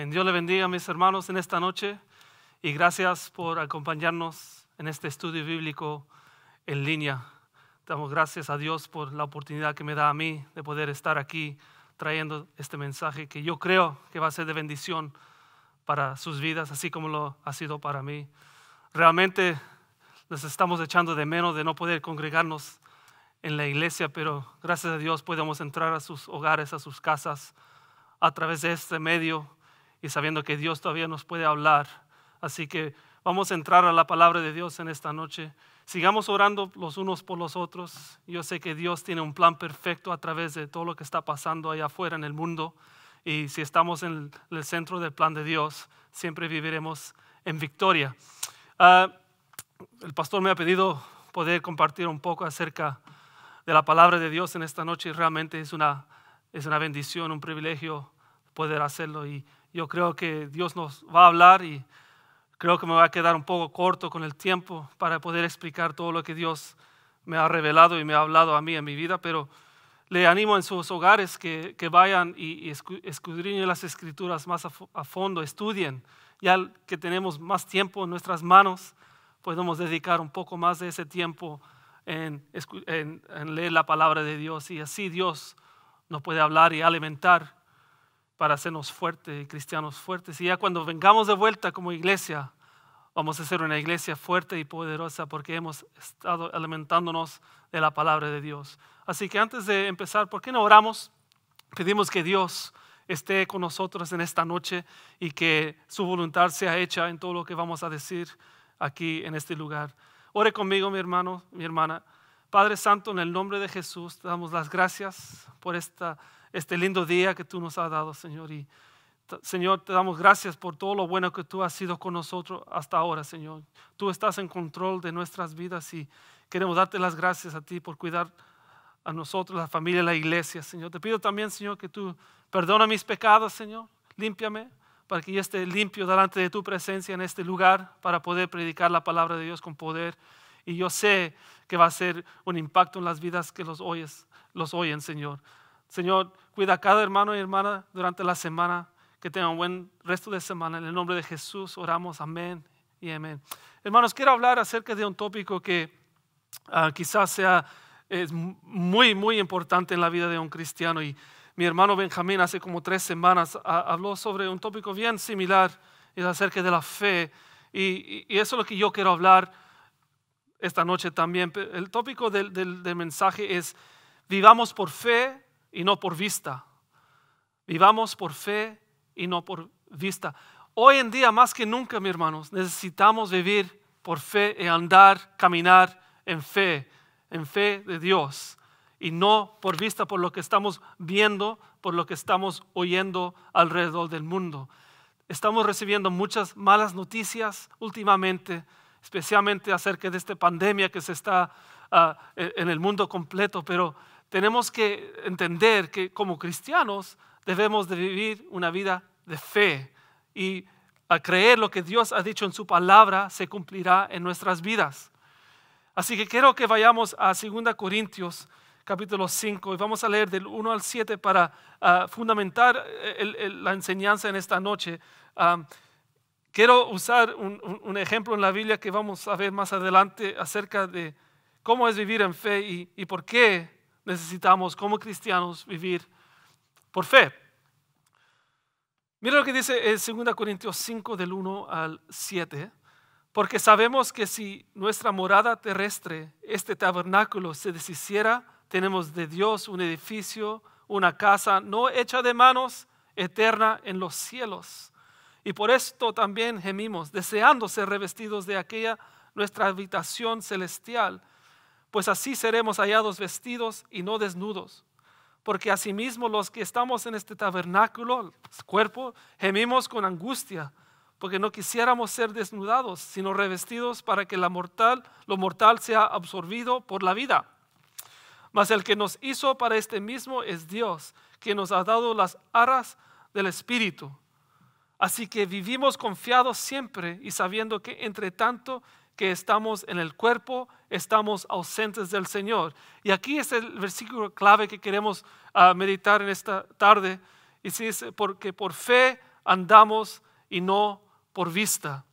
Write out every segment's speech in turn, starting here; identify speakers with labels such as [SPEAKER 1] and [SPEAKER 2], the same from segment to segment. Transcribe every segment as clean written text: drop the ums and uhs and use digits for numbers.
[SPEAKER 1] Amén. Dios le bendiga a mis hermanos en esta noche y gracias por acompañarnos en este estudio bíblico en línea. Damos gracias a Dios por la oportunidad que me da a mí de poder estar aquí trayendo este mensaje que yo creo que va a ser de bendición para sus vidas, así como lo ha sido para mí. Realmente les estamos echando de menos de no poder congregarnos en la iglesia, pero gracias a Dios podemos entrar a sus hogares, a sus casas, a través de este medio y sabiendo que Dios todavía nos puede hablar. Así que vamos a entrar a la palabra de Dios en esta noche. Sigamos orando los unos por los otros. Yo sé que Dios tiene un plan perfecto a través de todo lo que está pasando allá afuera en el mundo. Y si estamos en el centro del plan de Dios, siempre viviremos en victoria. El pastor me ha pedido poder compartir un poco acerca de la palabra de Dios en esta noche. Realmente es una bendición, un privilegio poder hacerlo. Y yo creo que Dios nos va a hablar y creo que me va a quedar un poco corto con el tiempo para poder explicar todo lo que Dios me ha revelado y me ha hablado a mí en mi vida, pero le animo en sus hogares que vayan y escudriñen las escrituras más a fondo, estudien. Ya que tenemos más tiempo en nuestras manos, podemos dedicar un poco más de ese tiempo en leer la palabra de Dios, y así Dios nos puede hablar y alimentar para hacernos fuertes y cristianos fuertes. Y ya cuando vengamos de vuelta como iglesia, vamos a ser una iglesia fuerte y poderosa porque hemos estado alimentándonos de la palabra de Dios. Así que antes de empezar, ¿por qué no oramos? Pedimos que Dios esté con nosotros en esta noche y que su voluntad sea hecha en todo lo que vamos a decir aquí en este lugar. Ore conmigo, mi hermano, mi hermana. Padre Santo, en el nombre de Jesús, te damos las gracias por este lindo día que tú nos has dado, Señor. Y Señor, te damos gracias por todo lo bueno que tú has sido con nosotros hasta ahora, Señor. Tú estás en control de nuestras vidas y queremos darte las gracias a ti por cuidar a nosotros, la familia, la iglesia, Señor. Te pido también, Señor, que tú perdona mis pecados, Señor. Límpiame para que yo esté limpio delante de tu presencia en este lugar para poder predicar la palabra de Dios con poder. Y yo sé que va a ser un impacto en las vidas que los oyen, Señor. Señor, cuida a cada hermano y hermana durante la semana, que tengan un buen resto de semana. En el nombre de Jesús oramos, amén y amén. Hermanos, quiero hablar acerca de un tópico que quizás es muy, muy importante en la vida de un cristiano. Y mi hermano Benjamín hace como 3 semanas habló sobre un tópico bien similar, es acerca de la fe. Y eso es lo que yo quiero hablar esta noche también. El tópico del mensaje es: vivamos por fe y no por vista. Vivamos por fe y no por vista. Hoy en día, más que nunca, mis hermanos, necesitamos vivir por fe y andar, caminar en fe de Dios, y no por vista, por lo que estamos viendo, por lo que estamos oyendo alrededor del mundo. Estamos recibiendo muchas malas noticias últimamente, especialmente acerca de esta pandemia que se está en el mundo completo, pero tenemos que entender que como cristianos debemos de vivir una vida de fe y a creer lo que Dios ha dicho en su palabra se cumplirá en nuestras vidas. Así que quiero que vayamos a 2 Corintios capítulo 5 y vamos a leer del 1 al 7 para fundamentar la enseñanza en esta noche. Quiero usar un ejemplo en la Biblia que vamos a ver más adelante acerca de cómo es vivir en fe y por qué necesitamos como cristianos vivir por fe. Mira lo que dice en 2 Corintios 5 del 1 al 7. Porque sabemos que si nuestra morada terrestre, este tabernáculo, se deshiciera, tenemos de Dios un edificio, una casa no hecha de manos, eterna en los cielos. Y por esto también gemimos, deseando ser revestidos de aquella nuestra habitación celestial, pues así seremos hallados vestidos y no desnudos. Porque asimismo los que estamos en este tabernáculo, cuerpo, gemimos con angustia, porque no quisiéramos ser desnudados, sino revestidos para que lo mortal sea absorbido por la vida. Mas el que nos hizo para este mismo es Dios, que nos ha dado las arras del Espíritu. Así que vivimos confiados siempre y sabiendo que entre tanto que estamos en el cuerpo, estamos ausentes del Señor. Y aquí es el versículo clave que queremos meditar en esta tarde. Y dice, porque por fe andamos y no por vista.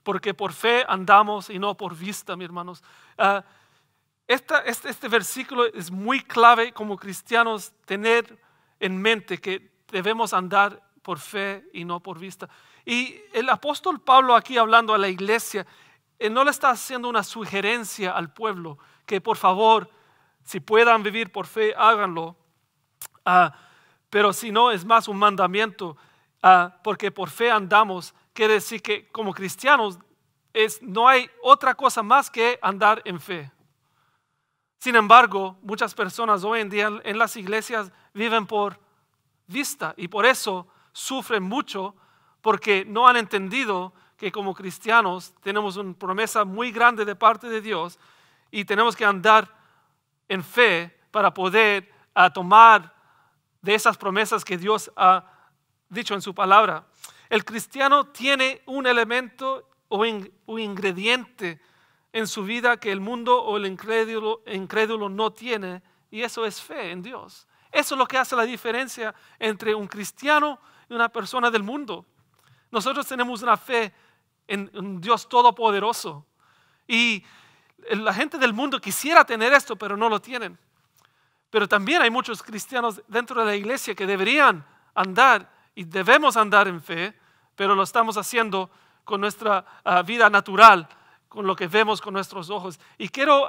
[SPEAKER 1] Porque por fe andamos y no por vista, mis hermanos. Este versículo es muy clave como cristianos tener en mente que debemos andar por fe y no por vista. Y el apóstol Pablo aquí hablando a la iglesia, no le está haciendo una sugerencia al pueblo que por favor, si puedan vivir por fe, háganlo. Pero si no, es más un mandamiento, porque por fe andamos. Quiere decir que como cristianos no hay otra cosa más que andar en fe. Sin embargo, muchas personas hoy en día en las iglesias viven por vista y por eso sufren mucho, porque no han entendido que como cristianos tenemos una promesa muy grande de parte de Dios y tenemos que andar en fe para poder tomar de esas promesas que Dios ha dicho en su palabra. El cristiano tiene un elemento o un ingrediente en su vida que el mundo o el incrédulo no tiene, y eso es fe en Dios. Eso es lo que hace la diferencia entre un cristiano y una persona del mundo. Nosotros tenemos una fe en un Dios todopoderoso y la gente del mundo quisiera tener esto, pero no lo tienen. Pero también hay muchos cristianos dentro de la iglesia que deberían andar y debemos andar en fe, pero lo estamos haciendo con nuestra vida natural, con lo que vemos con nuestros ojos. Y quiero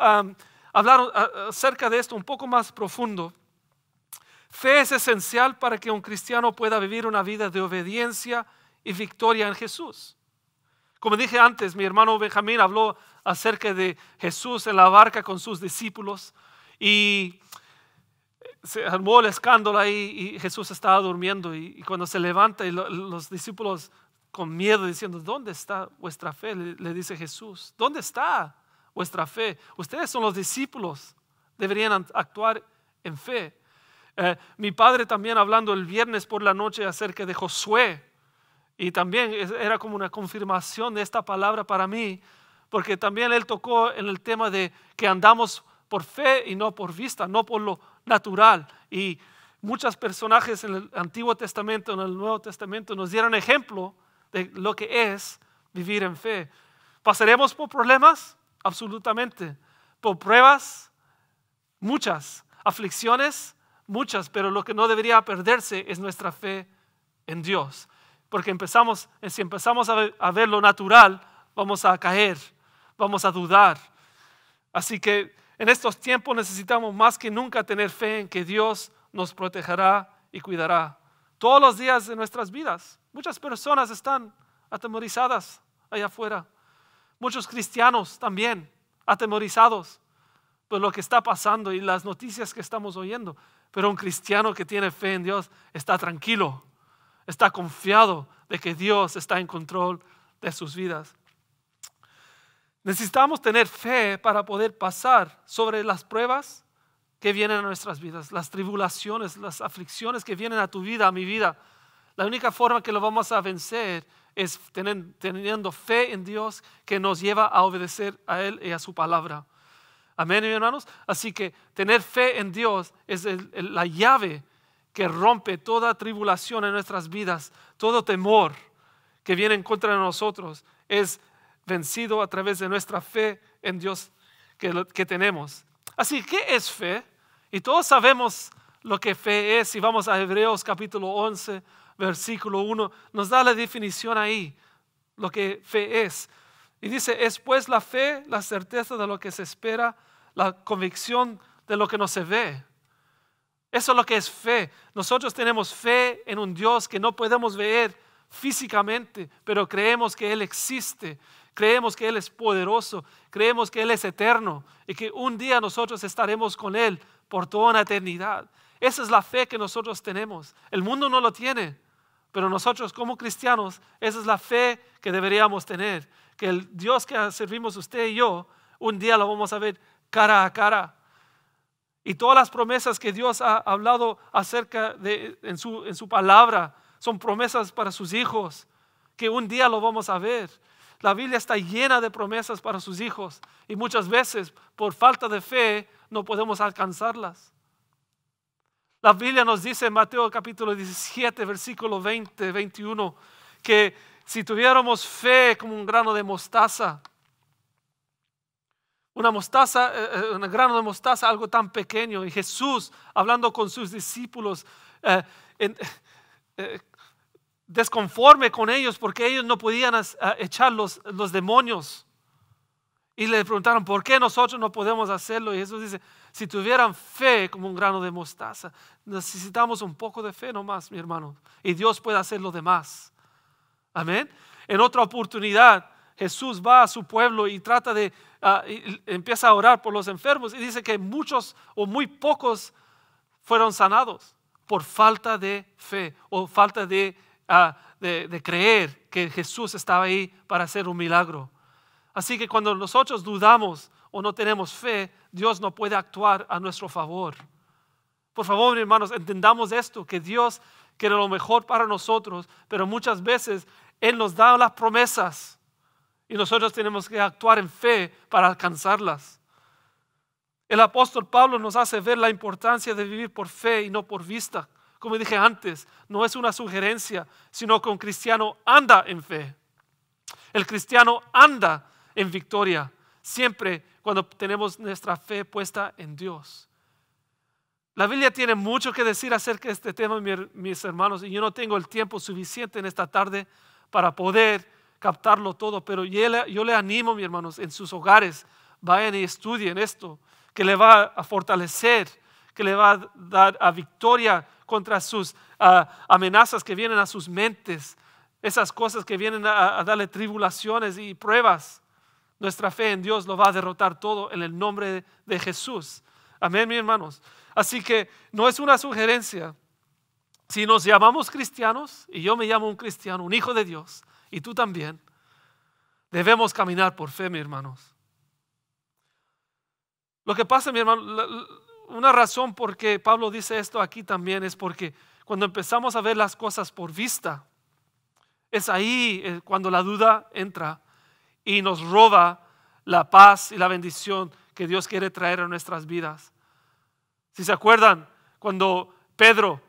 [SPEAKER 1] hablar acerca de esto un poco más profundo. Fe es esencial para que un cristiano pueda vivir una vida de obediencia y victoria en Jesús. Como dije antes, mi hermano Benjamín habló acerca de Jesús en la barca con sus discípulos y se armó el escándalo ahí y Jesús estaba durmiendo y cuando se levanta y los discípulos con miedo diciendo, ¿dónde está vuestra fe? Le dice Jesús, ¿dónde está vuestra fe? Ustedes son los discípulos, deberían actuar en fe. Mi padre también hablando el viernes por la noche acerca de Josué y también era como una confirmación de esta palabra para mí, porque también él tocó en el tema de que andamos por fe y no por vista, no por lo natural. Y muchos personajes en el Antiguo Testamento, en el Nuevo Testamento nos dieron ejemplo de lo que es vivir en fe. ¿Pasaremos por problemas? Absolutamente. ¿Por pruebas? Muchas. ¿Aflicciones? Muchas. Pero lo que no debería perderse es nuestra fe en Dios. Porque si empezamos a ver lo natural, vamos a caer, vamos a dudar. Así que en estos tiempos necesitamos más que nunca tener fe en que Dios nos protegerá y cuidará todos los días de nuestras vidas. Muchas personas están atemorizadas allá afuera. Muchos cristianos también atemorizados por lo que está pasando y las noticias que estamos oyendo. Pero un cristiano que tiene fe en Dios está tranquilo, está confiado de que Dios está en control de sus vidas. Necesitamos tener fe para poder pasar sobre las pruebas que vienen a nuestras vidas, las tribulaciones, las aflicciones que vienen a tu vida, a mi vida. La única forma que lo vamos a vencer es teniendo fe en Dios que nos lleva a obedecer a Él y a su palabra. Amén, hermanos. Así que tener fe en Dios es la llave que rompe toda tribulación en nuestras vidas, todo temor que viene en contra de nosotros es vencido a través de nuestra fe en Dios que tenemos. Así que, ¿qué es fe? Y todos sabemos lo que fe es. Si vamos a Hebreos capítulo 11, versículo 1, nos da la definición ahí, lo que fe es. Y dice, es pues la fe, la certeza de lo que se espera, la convicción de lo que no se ve. Eso es lo que es fe. Nosotros tenemos fe en un Dios que no podemos ver físicamente, pero creemos que Él existe. Creemos que Él es poderoso, creemos que Él es eterno y que un día nosotros estaremos con Él por toda una eternidad. Esa es la fe que nosotros tenemos. El mundo no lo tiene, pero nosotros como cristianos, esa es la fe que deberíamos tener. Que el Dios que servimos usted y yo, un día lo vamos a ver cara a cara. Y todas las promesas que Dios ha hablado acerca de en su palabra son promesas para sus hijos, que un día lo vamos a ver. La Biblia está llena de promesas para sus hijos y muchas veces por falta de fe no podemos alcanzarlas. La Biblia nos dice en Mateo capítulo 17, versículo 20, 21, que si tuviéramos fe como un grano de mostaza, un grano de mostaza, algo tan pequeño, y Jesús hablando con sus discípulos, desconforme con ellos porque ellos no podían echar los demonios. Y le preguntaron, ¿por qué nosotros no podemos hacerlo? Y Jesús dice, si tuvieran fe como un grano de mostaza, necesitamos un poco de fe nomás, mi hermano, y Dios puede hacer lo demás. Amén. En otra oportunidad, Jesús va a su pueblo y trata de, y empieza a orar por los enfermos y dice que muchos o muy pocos fueron sanados por falta de fe o falta de creer que Jesús estaba ahí para hacer un milagro. Así que cuando nosotros dudamos o no tenemos fe, Dios no puede actuar a nuestro favor. Por favor, hermanos, entendamos esto, que Dios quiere lo mejor para nosotros, pero muchas veces Él nos da las promesas y nosotros tenemos que actuar en fe para alcanzarlas. El apóstol Pablo nos hace ver la importancia de vivir por fe y no por vista. Como dije antes, no es una sugerencia, sino que un cristiano anda en fe. El cristiano anda en victoria, siempre cuando tenemos nuestra fe puesta en Dios. La Biblia tiene mucho que decir acerca de este tema, mis hermanos, y yo no tengo el tiempo suficiente en esta tarde para poder captarlo todo, pero yo le animo, mis hermanos, en sus hogares, vayan y estudien esto, que le va a fortalecer, que le va a dar a victoria contra sus amenazas que vienen a sus mentes, esas cosas que vienen a darle tribulaciones y pruebas. Nuestra fe en Dios lo va a derrotar todo en el nombre de Jesús. Amén, mis hermanos. Así que no es una sugerencia. Si nos llamamos cristianos, y yo me llamo un cristiano, un hijo de Dios, y tú también, debemos caminar por fe, mis hermanos. Lo que pasa, mi hermano, una razón por qué Pablo dice esto aquí también es porque cuando empezamos a ver las cosas por vista, es ahí cuando la duda entra y nos roba la paz y la bendición que Dios quiere traer a nuestras vidas. Si se acuerdan, cuando Pedro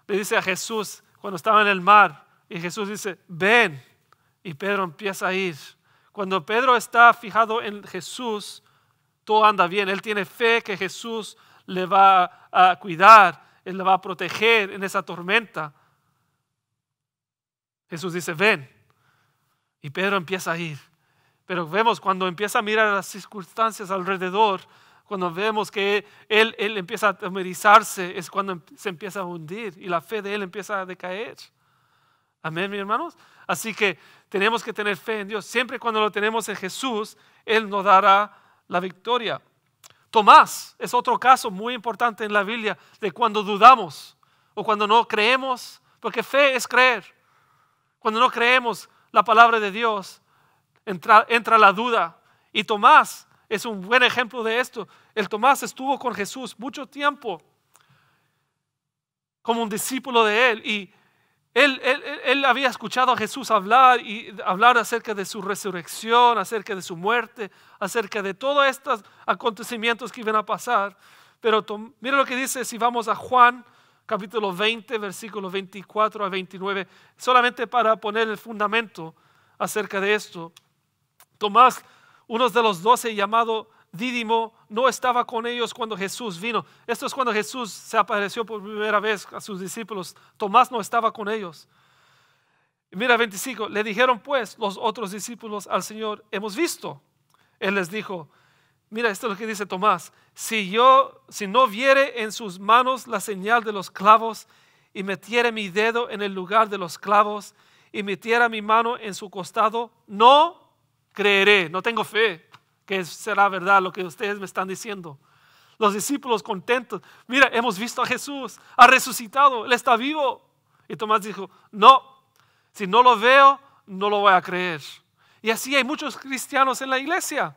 [SPEAKER 1] le dice a Jesús, cuando estaba en el mar, y Jesús dice, ven, y Pedro empieza a ir. Cuando Pedro está fijado en Jesús, todo anda bien. Él tiene fe que Jesús le va a cuidar, Él le va a proteger en esa tormenta. Jesús dice, ven, y Pedro empieza a ir. Pero vemos cuando empieza a mirar las circunstancias alrededor, cuando vemos que él empieza a temerizarse, es cuando se empieza a hundir y la fe de él empieza a decaer. Amén, mis hermanos. Así que tenemos que tener fe en Dios. Siempre cuando lo tenemos en Jesús, Él nos dará la victoria. Tomás es otro caso muy importante en la Biblia de cuando dudamos o cuando no creemos, porque fe es creer. Cuando no creemos la palabra de Dios, entra la duda. Y Tomás es un buen ejemplo de esto. El Tomás estuvo con Jesús mucho tiempo como un discípulo de él y él había escuchado a Jesús hablar acerca de su resurrección, acerca de su muerte, acerca de todos estos acontecimientos que iban a pasar. Pero mira lo que dice si vamos a Juan capítulo 20, versículos 24 a 29, solamente para poner el fundamento acerca de esto. Tomás, uno de los 12 llamado Dídimo, no estaba con ellos cuando Jesús vino. Esto es cuando Jesús se apareció por primera vez a sus discípulos. Tomás no estaba con ellos. Mira 25, le dijeron pues los otros discípulos al Señor, hemos visto. Él les dijo, mira esto es lo que dice Tomás, si no viere en sus manos la señal de los clavos y metiere mi dedo en el lugar de los clavos y metiera mi mano en su costado, no creeré, no tengo fe que será verdad lo que ustedes me están diciendo. Los discípulos contentos, mira, hemos visto a Jesús, ha resucitado, Él está vivo. Y Tomás dijo, no, si no lo veo, no lo voy a creer. Y así hay muchos cristianos en la iglesia,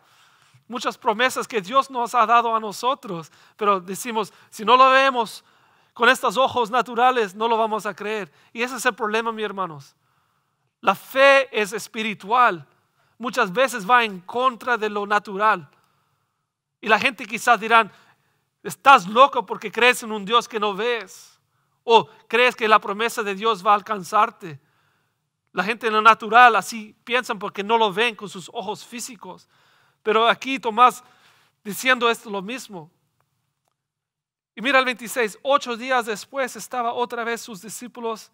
[SPEAKER 1] muchas promesas que Dios nos ha dado a nosotros, pero decimos, si no lo vemos con estos ojos naturales, no lo vamos a creer. Y ese es el problema, mis hermanos. La fe es espiritual. Muchas veces va en contra de lo natural. Y la gente quizás dirán, Estás loco porque crees en un Dios que no ves. O crees que la promesa de Dios va a alcanzarte. La gente en lo natural así piensan porque no lo ven con sus ojos físicos. Pero aquí Tomás diciendo esto lo mismo. Y mira el 26, 8 días después estaba otra vez sus discípulos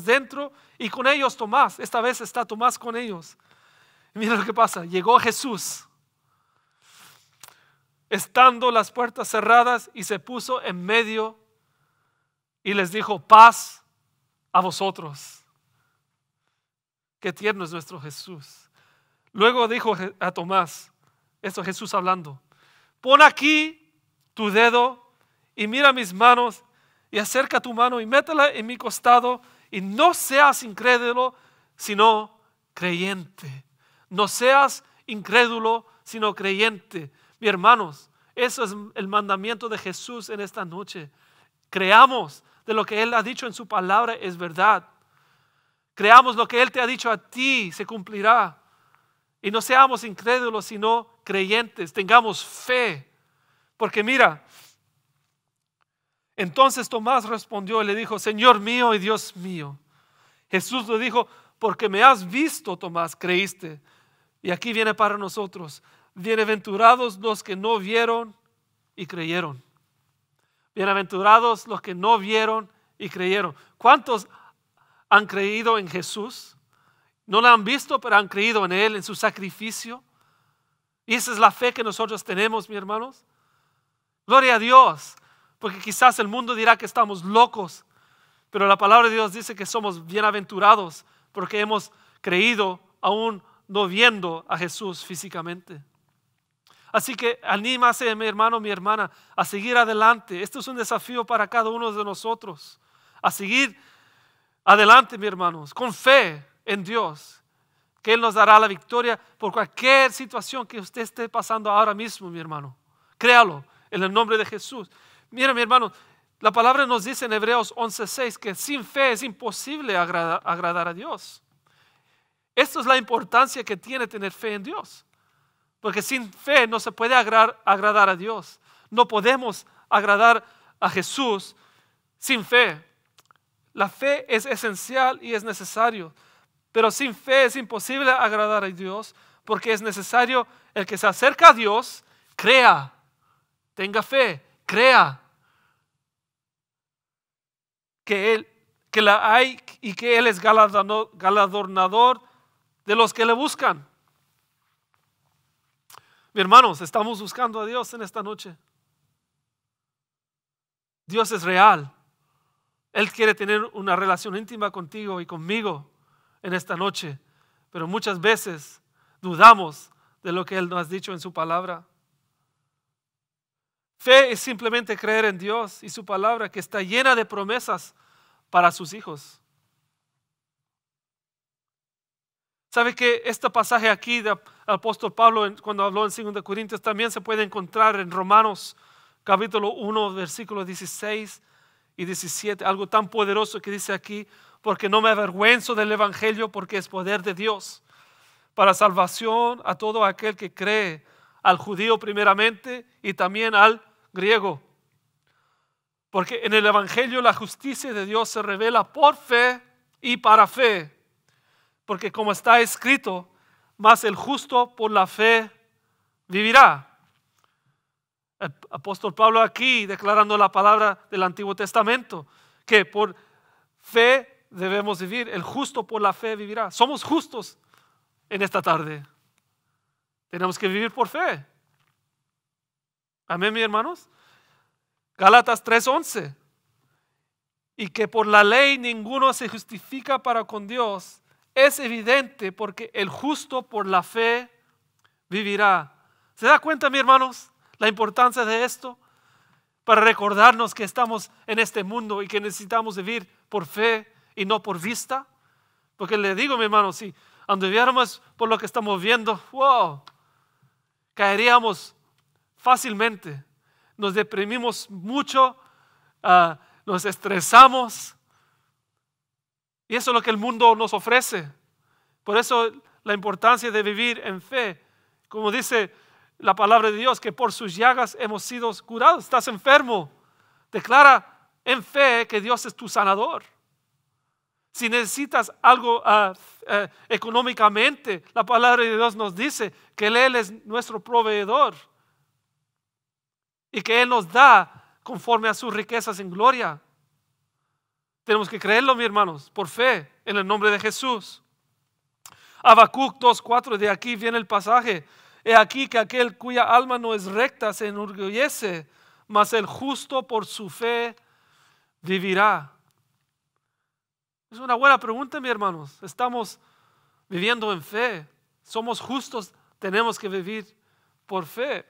[SPEAKER 1] dentro y con ellos Tomás. Esta vez está Tomás con ellos. Y mira lo que pasa, llegó Jesús, estando las puertas cerradas, y se puso en medio y les dijo: paz a vosotros. Qué tierno es nuestro Jesús. Luego dijo a Tomás, esto Jesús hablando: pon aquí tu dedo y mira mis manos, y acerca tu mano y métela en mi costado, y no seas incrédulo, sino creyente. No seas incrédulo, sino creyente. Mis hermanos, eso es el mandamiento de Jesús en esta noche. Creamos de lo que Él ha dicho en su palabra es verdad. Creamos lo que Él te ha dicho a ti se cumplirá. Y no seamos incrédulos, sino creyentes. Tengamos fe. Porque mira, entonces Tomás respondió y le dijo: Señor mío y Dios mío. Jesús le dijo: porque me has visto, Tomás, creíste. Y aquí viene para nosotros: bienaventurados los que no vieron y creyeron. Bienaventurados los que no vieron y creyeron. ¿Cuántos han creído en Jesús? No lo han visto, pero han creído en Él, en su sacrificio. Y esa es la fe que nosotros tenemos, mis hermanos. Gloria a Dios, porque quizás el mundo dirá que estamos locos, pero la palabra de Dios dice que somos bienaventurados porque hemos creído aún no viendo a Jesús físicamente. Así que anímase, mi hermano, mi hermana, a seguir adelante. Esto es un desafío para cada uno de nosotros, a seguir adelante, mis hermanos, con fe en Dios, que Él nos dará la victoria por cualquier situación que usted esté pasando ahora mismo, mi hermano. Créalo en el nombre de Jesús. Mira, mi hermano, la palabra nos dice en Hebreos 11:6 que sin fe es imposible agradar a Dios. Esto es la importancia que tiene tener fe en Dios. Porque sin fe no se puede agradar a Dios. No podemos agradar a Jesús sin fe. La fe es esencial y es necesario. Pero sin fe es imposible agradar a Dios, porque es necesario el que se acerca a Dios, crea, tenga fe, crea que la hay y que Él es galardonador de los que le buscan. Mis hermanos, estamos buscando a Dios en esta noche. Dios es real. Él quiere tener una relación íntima contigo y conmigo en esta noche, pero muchas veces dudamos de lo que Él nos ha dicho en su palabra. Fe es simplemente creer en Dios y su palabra, que está llena de promesas para sus hijos. ¿Sabe que este pasaje aquí del apóstol Pablo, cuando habló en 2 Corintios, también se puede encontrar en Romanos capítulo 1, versículos 16 y 17? Algo tan poderoso que dice aquí: porque no me avergüenzo del evangelio, porque es poder de Dios para salvación a todo aquel que cree, al judío primeramente y también al griego. Porque en el evangelio la justicia de Dios se revela por fe y para fe. Porque como está escrito, mas el justo por la fe vivirá. El apóstol Pablo aquí declarando la palabra del Antiguo Testamento, que por fe debemos vivir. El justo por la fe vivirá. Somos justos en esta tarde. Tenemos que vivir por fe. Amén, mis hermanos. Gálatas 3:11. Y que por la ley ninguno se justifica para con Dios. Es evidente, porque el justo por la fe vivirá. ¿Se da cuenta, mis hermanos, la importancia de esto? Para recordarnos que estamos en este mundo y que necesitamos vivir por fe y no por vista. Porque le digo, mi hermano, si anduviéramos por lo que estamos viendo, wow, caeríamos fácilmente. Nos deprimimos mucho, nos estresamos. Y eso es lo que el mundo nos ofrece. Por eso la importancia de vivir en fe. Como dice la palabra de Dios que por sus llagas hemos sido curados. Estás enfermo. Declara en fe que Dios es tu sanador. Si necesitas algo económicamente, la palabra de Dios nos dice que Él es nuestro proveedor y que Él nos da conforme a sus riquezas en gloria. Tenemos que creerlo, mis hermanos, por fe, en el nombre de Jesús. Habacuc 2:4, de aquí viene el pasaje. He aquí que aquel cuya alma no es recta se enorgullece, mas el justo por su fe vivirá. Es una buena pregunta, mis hermanos. Estamos viviendo en fe. Somos justos, tenemos que vivir por fe.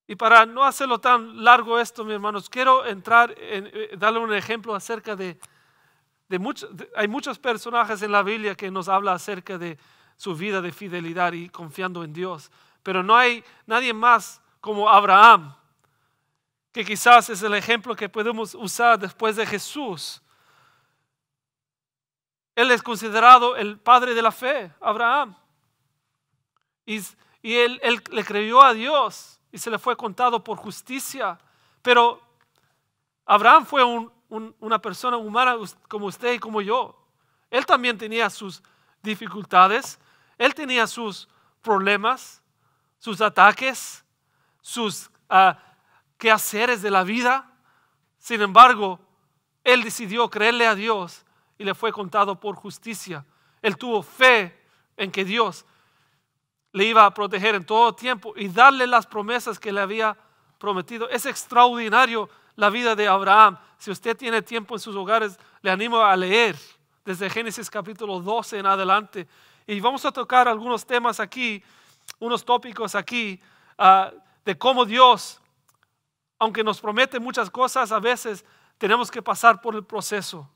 [SPEAKER 1] Y para no hacerlo tan largo esto, mis hermanos, quiero darle un ejemplo acerca hay muchos personajes en la Biblia que nos habla acerca de su vida de fidelidad y confiando en Dios. Pero no hay nadie más como Abraham, que quizás es el ejemplo que podemos usar después de Jesús. Él es considerado el padre de la fe, Abraham. Y él le creyó a Dios y se le fue contado por justicia. Pero Abraham fue una persona humana como usted y como yo. Él también tenía sus dificultades. Él tenía sus problemas, sus ataques, sus quehaceres de la vida. Sin embargo, él decidió creerle a Dios y le fue contado por justicia. Él tuvo fe en que Dios le iba a proteger en todo tiempo y darle las promesas que le había prometido. Es extraordinario la vida de Abraham. Si usted tiene tiempo en sus hogares, le animo a leer desde Génesis capítulo 12 en adelante. Y vamos a tocar algunos temas aquí, unos tópicos aquí, de cómo Dios, aunque nos promete muchas cosas, a veces tenemos que pasar por el proceso.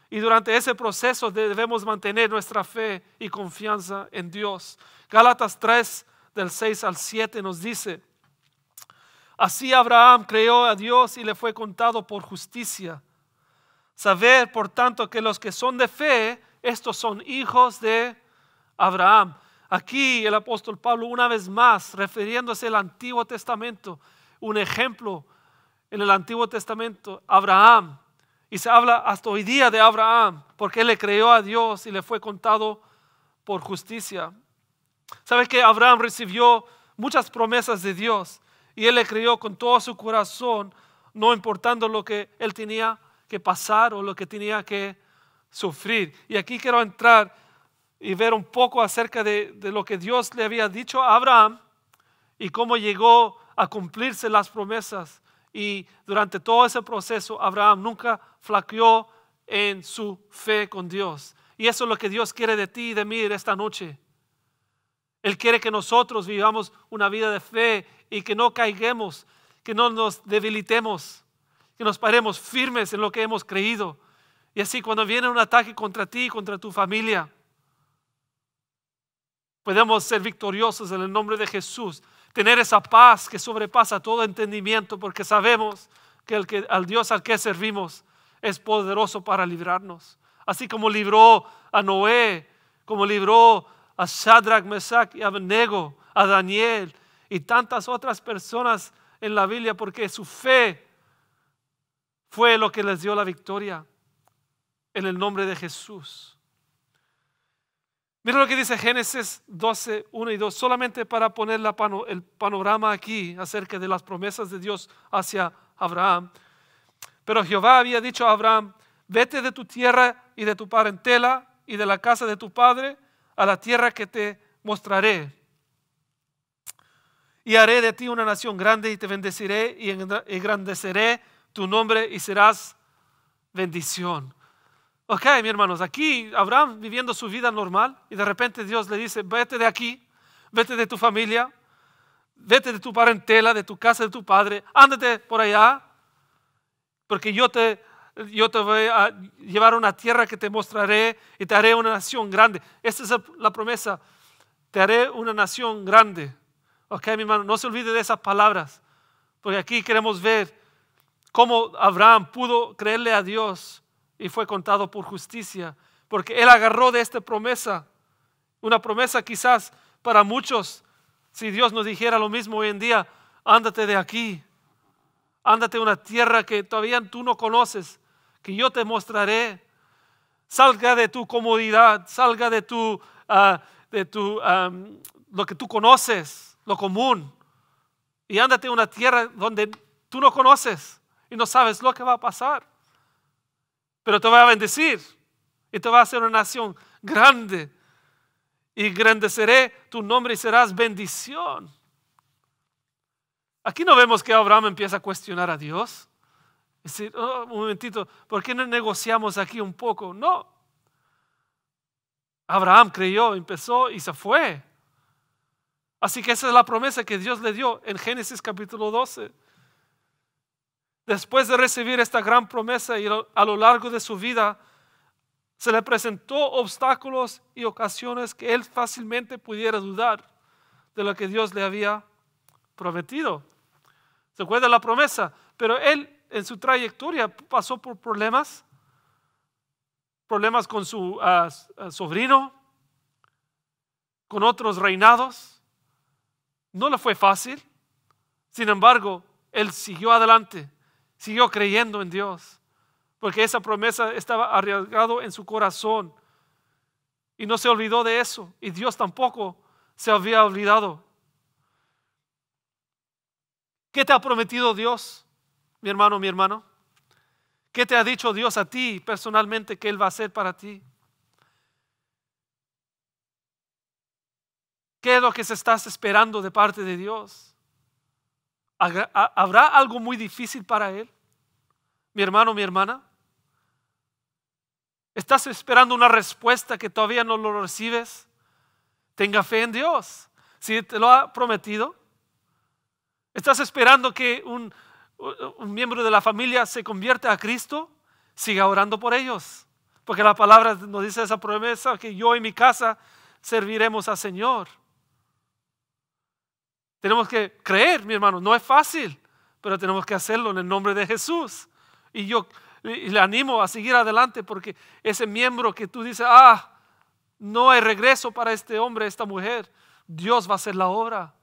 [SPEAKER 1] Y durante ese proceso debemos mantener nuestra fe y confianza en Dios. Gálatas 3, del 6 al 7 nos dice: así Abraham creyó a Dios y le fue contado por justicia. Saber, por tanto, que los que son de fe, estos son hijos de Abraham. Aquí el apóstol Pablo, una vez más, refiriéndose al Antiguo Testamento, un ejemplo en el Antiguo Testamento, Abraham. Y se habla hasta hoy día de Abraham, porque él le creyó a Dios y le fue contado por justicia. ¿Sabe que Abraham recibió muchas promesas de Dios? Y él le creyó con todo su corazón, no importando lo que él tenía que pasar o lo que tenía que sufrir. Y aquí quiero entrar y ver un poco acerca de lo que Dios le había dicho a Abraham y cómo llegó a cumplirse las promesas. Y durante todo ese proceso, Abraham nunca flaqueó en su fe con Dios. Y eso es lo que Dios quiere de ti y de mí esta noche. Él quiere que nosotros vivamos una vida de fe y que no caigamos, que no nos debilitemos, que nos paremos firmes en lo que hemos creído. Y así cuando viene un ataque contra ti, contra tu familia, podemos ser victoriosos en el nombre de Jesús. Tener esa paz que sobrepasa todo entendimiento, porque sabemos que al Dios al que servimos es poderoso para librarnos. Así como libró a Noé, como libró a Shadrach, Mesach y Abednego, a Daniel y tantas otras personas en la Biblia, porque su fe fue lo que les dio la victoria en el nombre de Jesús. Mira lo que dice Génesis 12, 1 y 2, solamente para poner el panorama aquí acerca de las promesas de Dios hacia Abraham. Pero Jehová había dicho a Abraham: vete de tu tierra y de tu parentela y de la casa de tu padre a la tierra que te mostraré. Y haré de ti una nación grande y te bendeciré y engrandeceré tu nombre y serás bendición. Ok, mis hermanos, aquí Abraham viviendo su vida normal y de repente Dios le dice: vete de aquí, vete de tu familia, vete de tu parentela, de tu casa, de tu padre, ándate por allá, porque yo te voy a llevar a una tierra que te mostraré y te haré una nación grande. Esta es la promesa: te haré una nación grande. Ok, mi hermano, no se olvide de esas palabras, porque aquí queremos ver cómo Abraham pudo creerle a Dios y fue contado por justicia, porque él agarró de esta promesa, una promesa quizás para muchos Si Dios nos dijera lo mismo hoy en día, ándate de aquí, ándate a una tierra que todavía tú no conoces, que yo te mostraré. Salga de tu comodidad, salga de lo que tú conoces, lo común, y ándate a una tierra donde tú no conoces y no sabes lo que va a pasar. Pero te va a bendecir y te va a hacer una nación grande. Y engrandeceré tu nombre y serás bendición. Aquí no vemos que Abraham empieza a cuestionar a Dios. Es decir, un momentito, ¿por qué no negociamos aquí un poco? No. Abraham creyó, empezó y se fue. Así que esa es la promesa que Dios le dio en Génesis capítulo 12. Después de recibir esta gran promesa y a lo largo de su vida, se le presentó obstáculos y ocasiones que él fácilmente pudiera dudar de lo que Dios le había prometido. ¿Se acuerda la promesa? Pero él en su trayectoria pasó por problemas con su sobrino, con otros reinados. No le fue fácil. Sin embargo, él siguió adelante, siguió creyendo en Dios, porque esa promesa estaba arraigado en su corazón y no se olvidó de eso, y Dios tampoco se había olvidado. ¿Qué te ha prometido Dios, mi hermano, mi hermano? ¿Qué te ha dicho Dios a ti personalmente que Él va a hacer para ti? ¿Qué es lo que se estás esperando de parte de Dios? ¿Habrá algo muy difícil para Él? Mi hermano, mi hermana. ¿Estás esperando una respuesta que todavía no lo recibes? Tenga fe en Dios. Si te lo ha prometido. ¿Estás esperando que un miembro de la familia se convierta a Cristo? Siga orando por ellos. Porque la palabra nos dice esa promesa que yo y mi casa serviremos al Señor. Tenemos que creer, mi hermano. No es fácil, pero tenemos que hacerlo en el nombre de Jesús. Y yo le animo a seguir adelante, porque ese miembro que tú dices, no hay regreso para este hombre, esta mujer, Dios va a hacer la obra.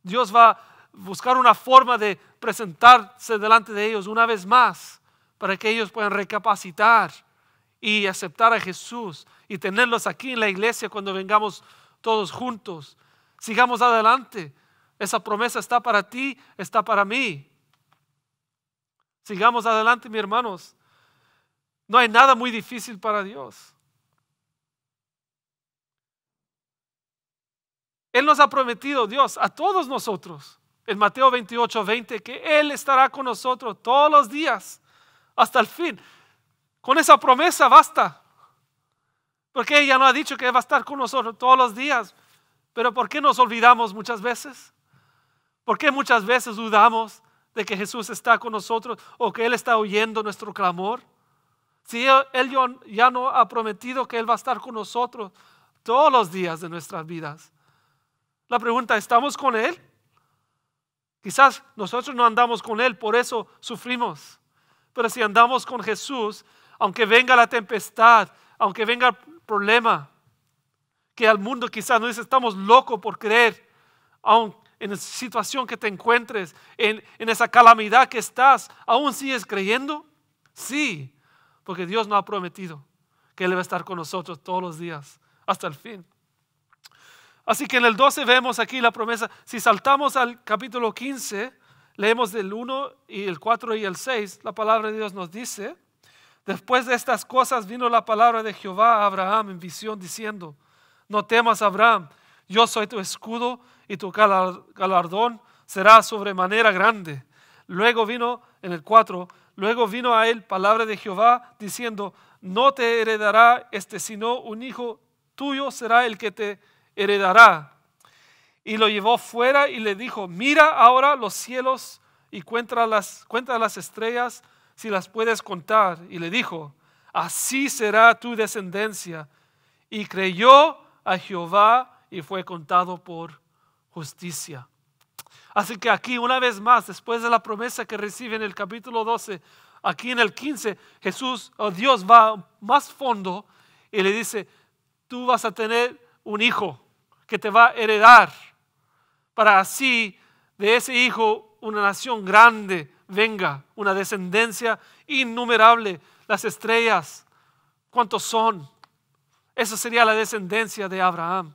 [SPEAKER 1] Dios va a buscar una forma de presentarse delante de ellos una vez más, para que ellos puedan recapacitar y aceptar a Jesús y tenerlos aquí en la iglesia cuando vengamos todos juntos. Sigamos adelante. Esa promesa está para ti, está para mí. Sigamos adelante, mis hermanos. No hay nada muy difícil para Dios. Él nos ha prometido, Dios, a todos nosotros, en Mateo 28:20, que Él estará con nosotros todos los días hasta el fin. Con esa promesa basta. Porque ella no ha dicho que va a estar con nosotros todos los días. Pero ¿por qué nos olvidamos muchas veces? ¿Por qué muchas veces dudamos de que Jesús está con nosotros o que Él está oyendo nuestro clamor? Si Él ya no ha prometido que Él va a estar con nosotros todos los días de nuestras vidas. La pregunta, ¿estamos con Él? Quizás nosotros no andamos con Él, por eso sufrimos. Pero si andamos con Jesús, aunque venga la tempestad, aunque venga el problema, que al mundo quizás nos dice, estamos locos por creer, aun en la situación que te encuentres, en esa calamidad que estás, ¿aún sigues creyendo? Sí, porque Dios nos ha prometido que Él va a estar con nosotros todos los días, hasta el fin. Así que en el 12 vemos aquí la promesa. Si saltamos al capítulo 15, leemos del 1 y el 4 y el 6, la palabra de Dios nos dice, después de estas cosas vino la palabra de Jehová a Abraham en visión diciendo, no temas, Abraham, yo soy tu escudo y tu galardón será sobremanera grande. Luego vino, en el 4, luego vino a él palabra de Jehová diciendo, no te heredará sino un hijo tuyo será el que te heredará. Y lo llevó fuera y le dijo, mira ahora los cielos y cuenta las estrellas si las puedes contar. Y le dijo, así será tu descendencia. Y creyó a Jehová y fue contado por justicia. Así que aquí una vez más, después de la promesa que recibe en el capítulo 12, aquí en el 15, Dios va más fondo y le dice, tú vas a tener un hijo que te va a heredar. para así de ese hijo una nación grande venga, una descendencia innumerable. Las estrellas, ¿cuántos son? Esa sería la descendencia de Abraham.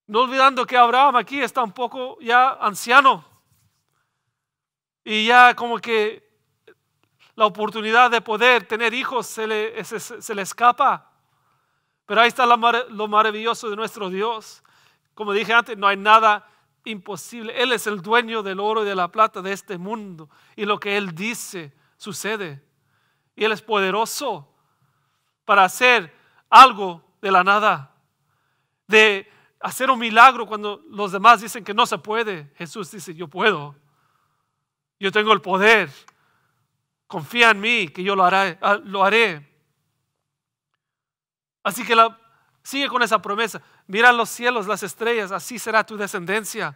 [SPEAKER 1] No olvidando que Abraham aquí está un poco ya anciano. Y ya como que la oportunidad de poder tener hijos se le escapa. Pero ahí está lo maravilloso de nuestro Dios. Como dije antes, no hay nada imposible. Él es el dueño del oro y de la plata de este mundo. Y lo que Él dice sucede. Y Él es poderoso para hacer algo de la nada. De hacer un milagro cuando los demás dicen que no se puede. Jesús dice, yo puedo. Yo tengo el poder. Confía en mí que yo lo haré. Así que sigue con esa promesa. Mira los cielos, las estrellas, así será tu descendencia.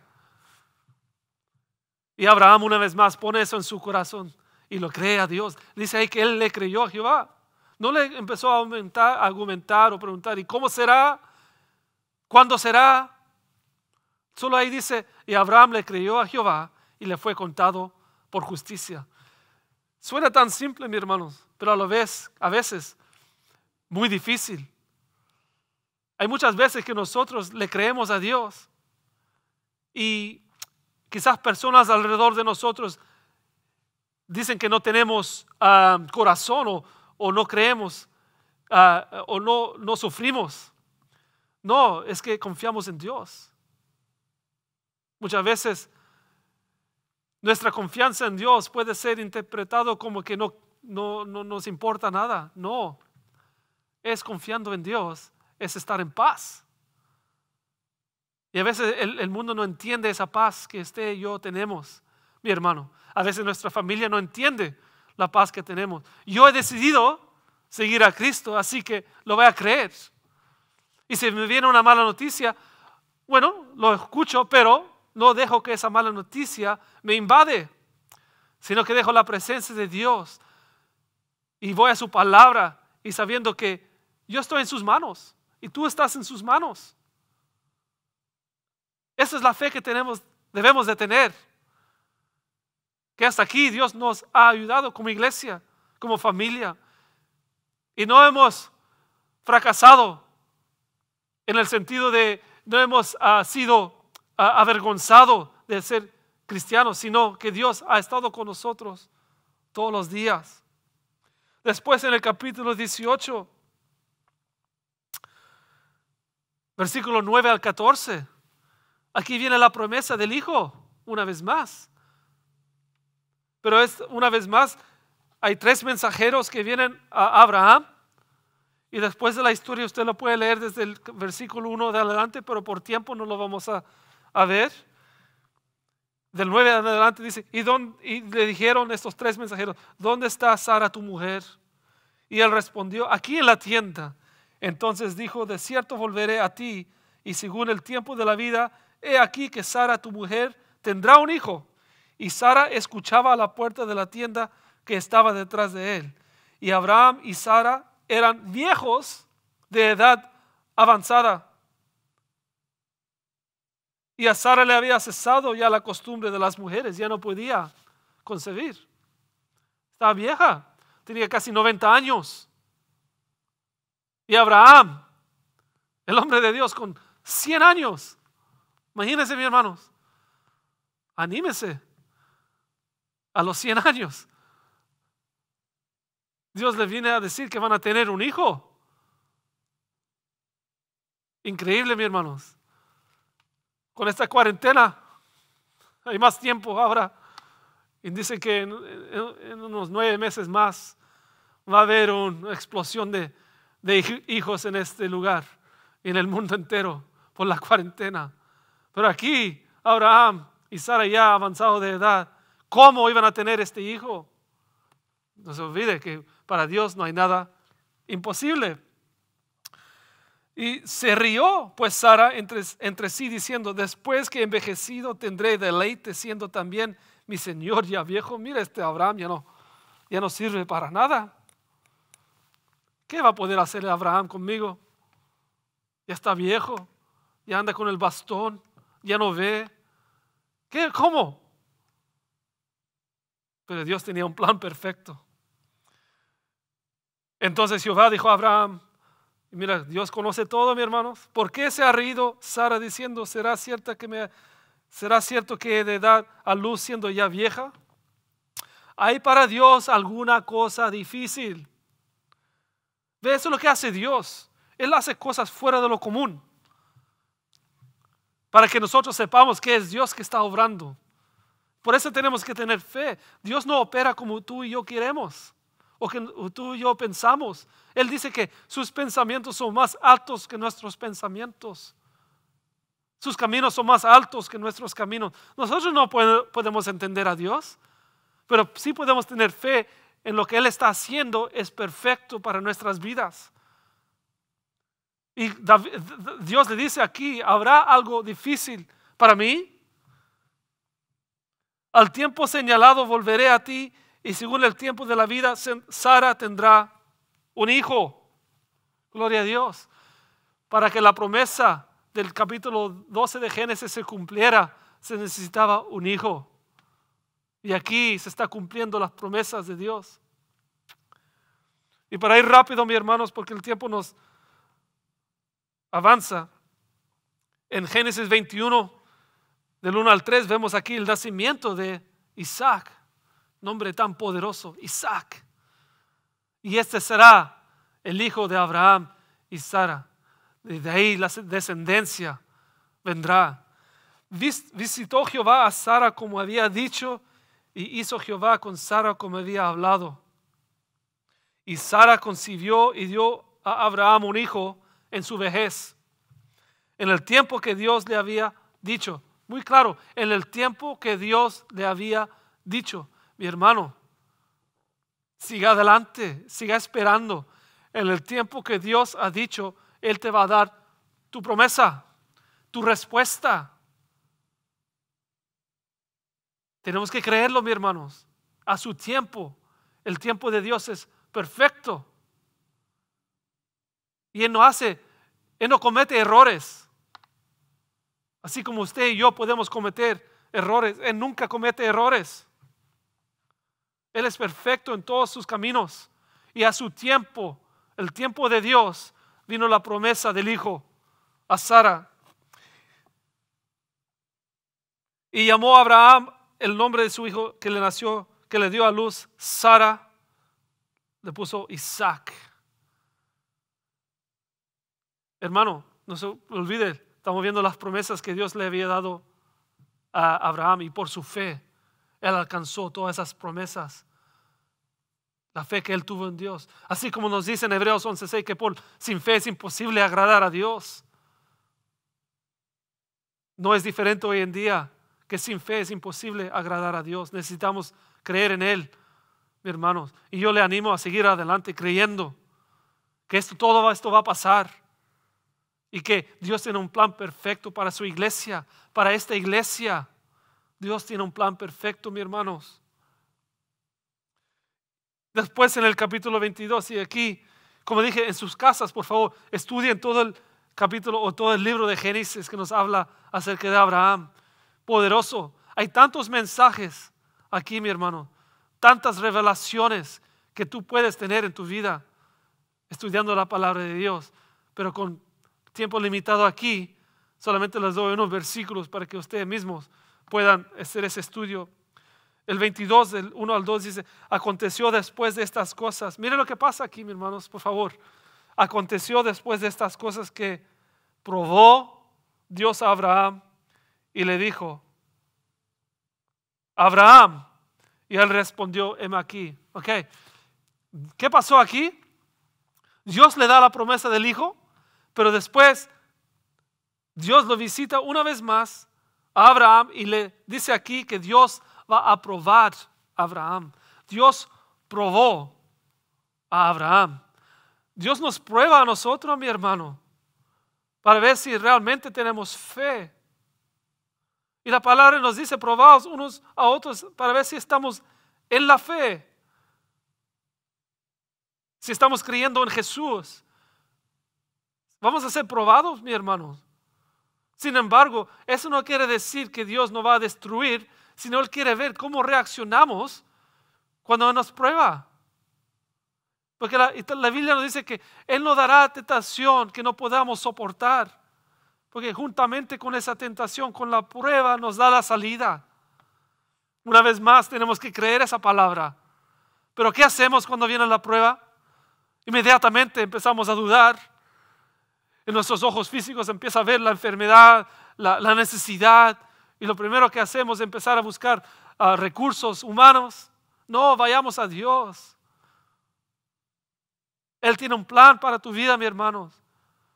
[SPEAKER 1] Y Abraham una vez más pone eso en su corazón y lo cree a Dios. Dice ahí que él le creyó a Jehová. No le empezó a argumentar o preguntar, ¿y cómo será? ¿Cuándo será? Solo ahí dice, y Abraham le creyó a Jehová y le fue contado por justicia. Suena tan simple, mis hermanos, pero a veces muy difícil. Hay muchas veces que nosotros le creemos a Dios y quizás personas alrededor de nosotros dicen que no tenemos corazón o no creemos o no sufrimos. No, es que confiamos en Dios. Muchas veces nuestra confianza en Dios puede ser interpretado como que no nos importa nada. No, es confiando en Dios, es estar en paz. Y a veces el mundo no entiende esa paz que usted y yo tenemos, mi hermano. A veces nuestra familia no entiende la paz que tenemos. Yo he decidido seguir a Cristo, así que lo voy a creer. Y si me viene una mala noticia, bueno, lo escucho, pero no dejo que esa mala noticia me invade, sino que dejo la presencia de Dios y voy a su palabra y sabiendo que yo estoy en sus manos y tú estás en sus manos. Esa es la fe que debemos de tener. Que hasta aquí Dios nos ha ayudado como iglesia, como familia. Y no hemos fracasado en el sentido de no hemos sido avergonzados de ser cristianos, sino que Dios ha estado con nosotros todos los días. Después en el capítulo 18, versículo 9 al 14, aquí viene la promesa del Hijo, una vez más. Pero una vez más, hay 3 mensajeros que vienen a Abraham. Y después de la historia usted lo puede leer desde el versículo 1 de adelante, pero por tiempo no lo vamos a ver. Del 9 en adelante dice, y le dijeron estos 3 mensajeros, ¿dónde está Sara tu mujer? Y él respondió, aquí en la tienda. Entonces dijo, de cierto volveré a ti, y según el tiempo de la vida, he aquí que Sara tu mujer tendrá un hijo. Y Sara escuchaba a la puerta de la tienda que estaba detrás de él. Y Abraham y Sara eran viejos de edad avanzada. Y a Sara le había cesado ya la costumbre de las mujeres, ya no podía concebir. Estaba vieja, tenía casi 90 años. Y Abraham, el hombre de Dios, con 100 años. Imagínense, mis hermanos, anímese. A los 100 años, Dios les viene a decir que van a tener un hijo. Increíble, mis hermanos. Con esta cuarentena hay más tiempo ahora. Y dice que en unos 9 meses más va a haber una explosión de hijos en este lugar y en el mundo entero por la cuarentena. Pero aquí Abraham y Sara ya avanzados de edad, ¿cómo iban a tener este hijo? No se olvide que para Dios no hay nada imposible. Y se rió pues Sara entre sí diciendo, después que envejecido tendré deleite siendo también mi señor ya viejo. Mira, este Abraham ya no sirve para nada. ¿Qué va a poder hacer Abraham conmigo? Ya está viejo, ya anda con el bastón, ya no ve. ¿Qué? ¿Cómo? Pero Dios tenía un plan perfecto. Entonces Jehová dijo a Abraham, y mira, Dios conoce todo, mi hermanos. ¿Por qué se ha reído Sara diciendo, será cierto que he de dar a luz siendo ya vieja? ¿Hay para Dios alguna cosa difícil? ¿Ve? Eso es lo que hace Dios. Él hace cosas fuera de lo común, para que nosotros sepamos que es Dios que está obrando. Por eso tenemos que tener fe. Dios no opera como tú y yo queremos, o que tú y yo pensamos. Él dice que sus pensamientos son más altos que nuestros pensamientos. Sus caminos son más altos que nuestros caminos. Nosotros no podemos entender a Dios, pero sí podemos tener fe en lo que Él está haciendo es perfecto para nuestras vidas. Y Dios le dice aquí, ¿habrá algo difícil para mí? Al tiempo señalado volveré a ti, y según el tiempo de la vida, Sara tendrá un hijo. Gloria a Dios. Para que la promesa del capítulo 12 de Génesis se cumpliera, se necesitaba un hijo. Y aquí se está cumpliendo las promesas de Dios. Y para ir rápido, mis hermanos, porque el tiempo nos avanza, en Génesis 21, del 1 al 3, vemos aquí el nacimiento de Isaac, nombre tan poderoso, Isaac. Y este será el hijo de Abraham y Sara. De ahí la descendencia vendrá. Visitó Jehová a Sara como había dicho, y hizo Jehová con Sara como había hablado. Y Sara concibió y dio a Abraham un hijo en su vejez, en el tiempo que Dios le había dicho. Muy claro, en el tiempo que Dios le había dicho. Mi hermano, siga adelante, siga esperando. En el tiempo que Dios ha dicho, Él te va a dar tu promesa, tu respuesta. Tenemos que creerlo, mis hermanos, a su tiempo. El tiempo de Dios es perfecto. Y Él no comete errores. Así como usted y yo podemos cometer errores, Él nunca comete errores. Él es perfecto en todos sus caminos. Y a su tiempo, el tiempo de Dios, vino la promesa del hijo a Sara. Y llamó a Abraham el nombre de su hijo que le nació, que le dio a luz, Sara, le puso Isaac. Hermano, no se olvide, estamos viendo las promesas que Dios le había dado a Abraham, y por su fe él alcanzó todas esas promesas. La fe que él tuvo en Dios. Así como nos dice en Hebreos 11:6 que sin fe es imposible agradar a Dios. No es diferente hoy en día, que sin fe es imposible agradar a Dios. Necesitamos creer en Él, mis hermanos. Y yo le animo a seguir adelante creyendo que todo esto va a pasar. Y que Dios tiene un plan perfecto para su iglesia, para esta iglesia. Dios tiene un plan perfecto, mis hermanos. Después en el capítulo 22, y aquí, como dije, en sus casas, por favor, estudien todo el capítulo o todo el libro de Génesis que nos habla acerca de Abraham. Poderoso. Hay tantos mensajes aquí, mi hermano. Tantas revelaciones que tú puedes tener en tu vida estudiando la palabra de Dios. Pero con tiempo limitado aquí, solamente les doy unos versículos para que ustedes mismos puedan hacer ese estudio. El 22, del 1 al 2 dice, aconteció después de estas cosas. Miren lo que pasa aquí, mis hermanos, por favor. Aconteció después de estas cosas que probó Dios a Abraham y le dijo, Abraham, y él respondió, heme aquí. Okay. ¿Qué pasó aquí? Dios le da la promesa del hijo, pero después Dios lo visita una vez más a Abraham y le dice aquí que Dios va a probar a Abraham. Dios probó a Abraham. Dios nos prueba a nosotros, mi hermano, para ver si realmente tenemos fe. Y la palabra nos dice, probaos unos a otros para ver si estamos en la fe. Si estamos creyendo en Jesús. Vamos a ser probados, mi hermano. Sin embargo, eso no quiere decir que Dios no va a destruir, sino Él quiere ver cómo reaccionamos cuando nos prueba. Porque la Biblia nos dice que Él nos dará tentación que no podamos soportar. Porque juntamente con esa tentación, con la prueba, nos da la salida. Una vez más, tenemos que creer esa palabra. Pero ¿qué hacemos cuando viene la prueba? Inmediatamente empezamos a dudar. En nuestros ojos físicos empieza a ver la enfermedad, la necesidad. Y lo primero que hacemos es empezar a buscar recursos humanos. No, vayamos a Dios. Él tiene un plan para tu vida, mi hermanos.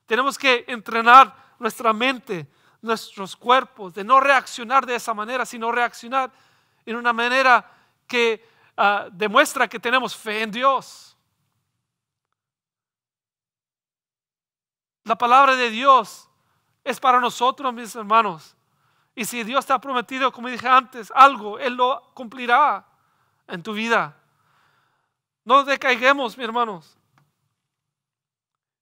[SPEAKER 1] Tenemos que entrenar nuestra mente, nuestros cuerpos, de no reaccionar de esa manera, sino reaccionar en una manera que demuestra que tenemos fe en Dios. La palabra de Dios es para nosotros, mis hermanos. Y si Dios te ha prometido, como dije antes, algo, Él lo cumplirá en tu vida. No decaigamos, mis hermanos.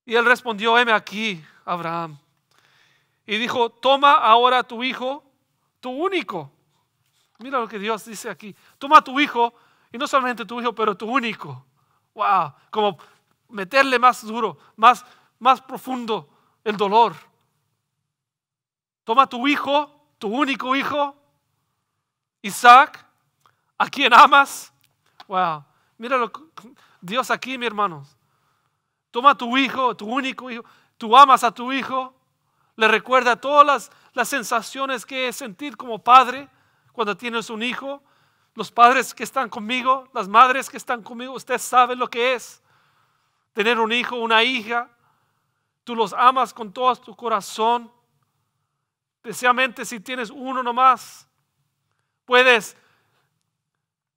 [SPEAKER 1] Y él respondió: heme aquí, Abraham. Y dijo: toma ahora tu hijo, tu único. Mira lo que Dios dice aquí. Toma tu hijo, y no solamente tu hijo, pero tu único. Wow, como meterle más duro, más profundo el dolor. Toma tu hijo, tu único hijo, Isaac, a quien amas. Wow, mira Dios aquí, mis hermanos. Toma tu hijo, tu único hijo. Tú amas a tu hijo. Le recuerda todas las sensaciones que es sentir como padre cuando tienes un hijo. Los padres que están conmigo, las madres que están conmigo, usted sabe lo que es tener un hijo, una hija. Tú los amas con todo tu corazón. Especialmente si tienes uno nomás. Puedes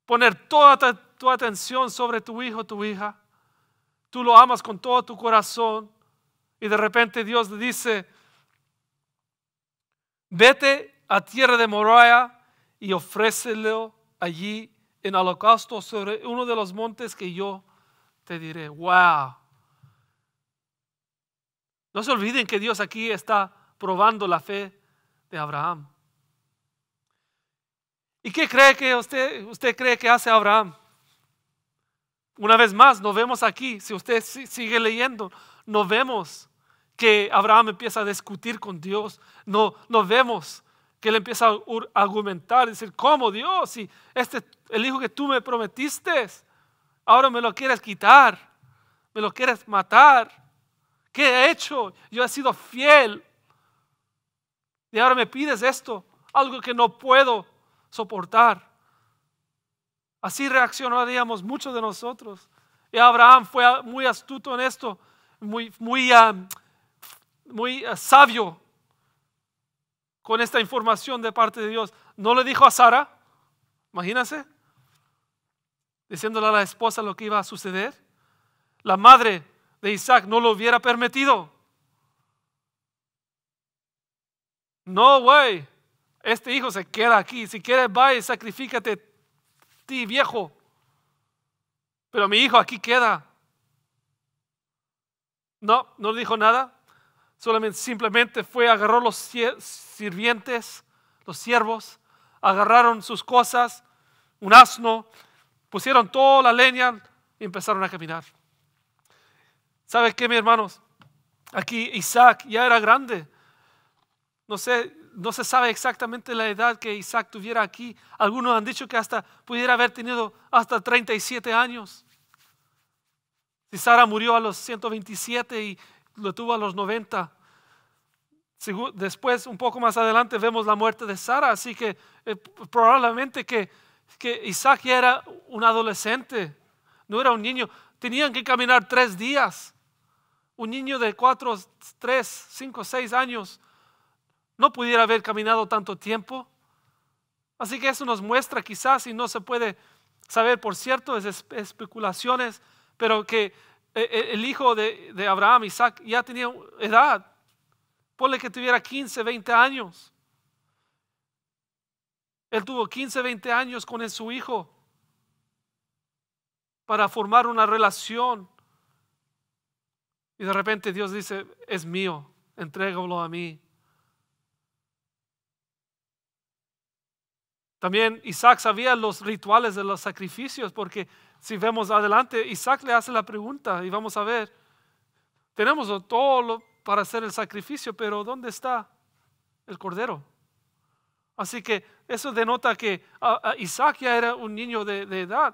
[SPEAKER 1] poner toda tu atención sobre tu hijo, tu hija. Tú lo amas con todo tu corazón y de repente Dios le dice: vete a tierra de Moriah y ofrécelo allí en holocausto sobre uno de los montes que yo te diré. Wow. No se olviden que Dios aquí está probando la fe de Abraham. ¿Y qué cree que usted cree que hace Abraham? Una vez más, nos vemos aquí, si usted sigue leyendo, nos vemos que Abraham empieza a discutir con Dios. No vemos que él empieza a argumentar, decir: ¿cómo, Dios? Si el hijo que tú me prometiste, ahora me lo quieres quitar, me lo quieres matar. ¿Qué he hecho? Yo he sido fiel y ahora me pides esto, algo que no puedo soportar. Así reaccionaríamos muchos de nosotros. Y Abraham fue muy astuto en esto, muy sabio con esta información de parte de Dios. No le dijo a Sara, imagínense, diciéndole a la esposa lo que iba a suceder. La madre de Isaac no lo hubiera permitido. No, güey, este hijo se queda aquí. Si quieres, va y sacrifícate ti, viejo, pero mi hijo aquí queda. No dijo nada. Simplemente fue, agarró los sirvientes, los siervos, agarraron sus cosas, un asno, pusieron toda la leña y empezaron a caminar. ¿Sabe qué, mis hermanos? Aquí Isaac ya era grande. No se sabe exactamente la edad que Isaac tuviera aquí. Algunos han dicho que hasta pudiera haber tenido hasta 37 años. Si Sara murió a los 127 y lo tuvo a los 90. Después, un poco más adelante, vemos la muerte de Sara. Así que probablemente que Isaac ya era un adolescente, no era un niño. Tenían que caminar 3 días. Un niño de 4, 3, 5, 6 años no pudiera haber caminado tanto tiempo. Así que eso nos muestra, quizás, y no se puede saber por cierto, es especulaciones, pero que el hijo de Abraham, Isaac, ya tenía edad. Ponle que tuviera 15, 20 años. Él tuvo 15, 20 años con su hijo para formar una relación. Y de repente Dios dice: es mío, entrégalo a mí. También Isaac sabía los rituales de los sacrificios, porque si vemos adelante, Isaac le hace la pregunta y vamos a ver, tenemos todo para hacer el sacrificio, pero ¿dónde está el cordero? Así que eso denota que Isaac ya era un niño de edad,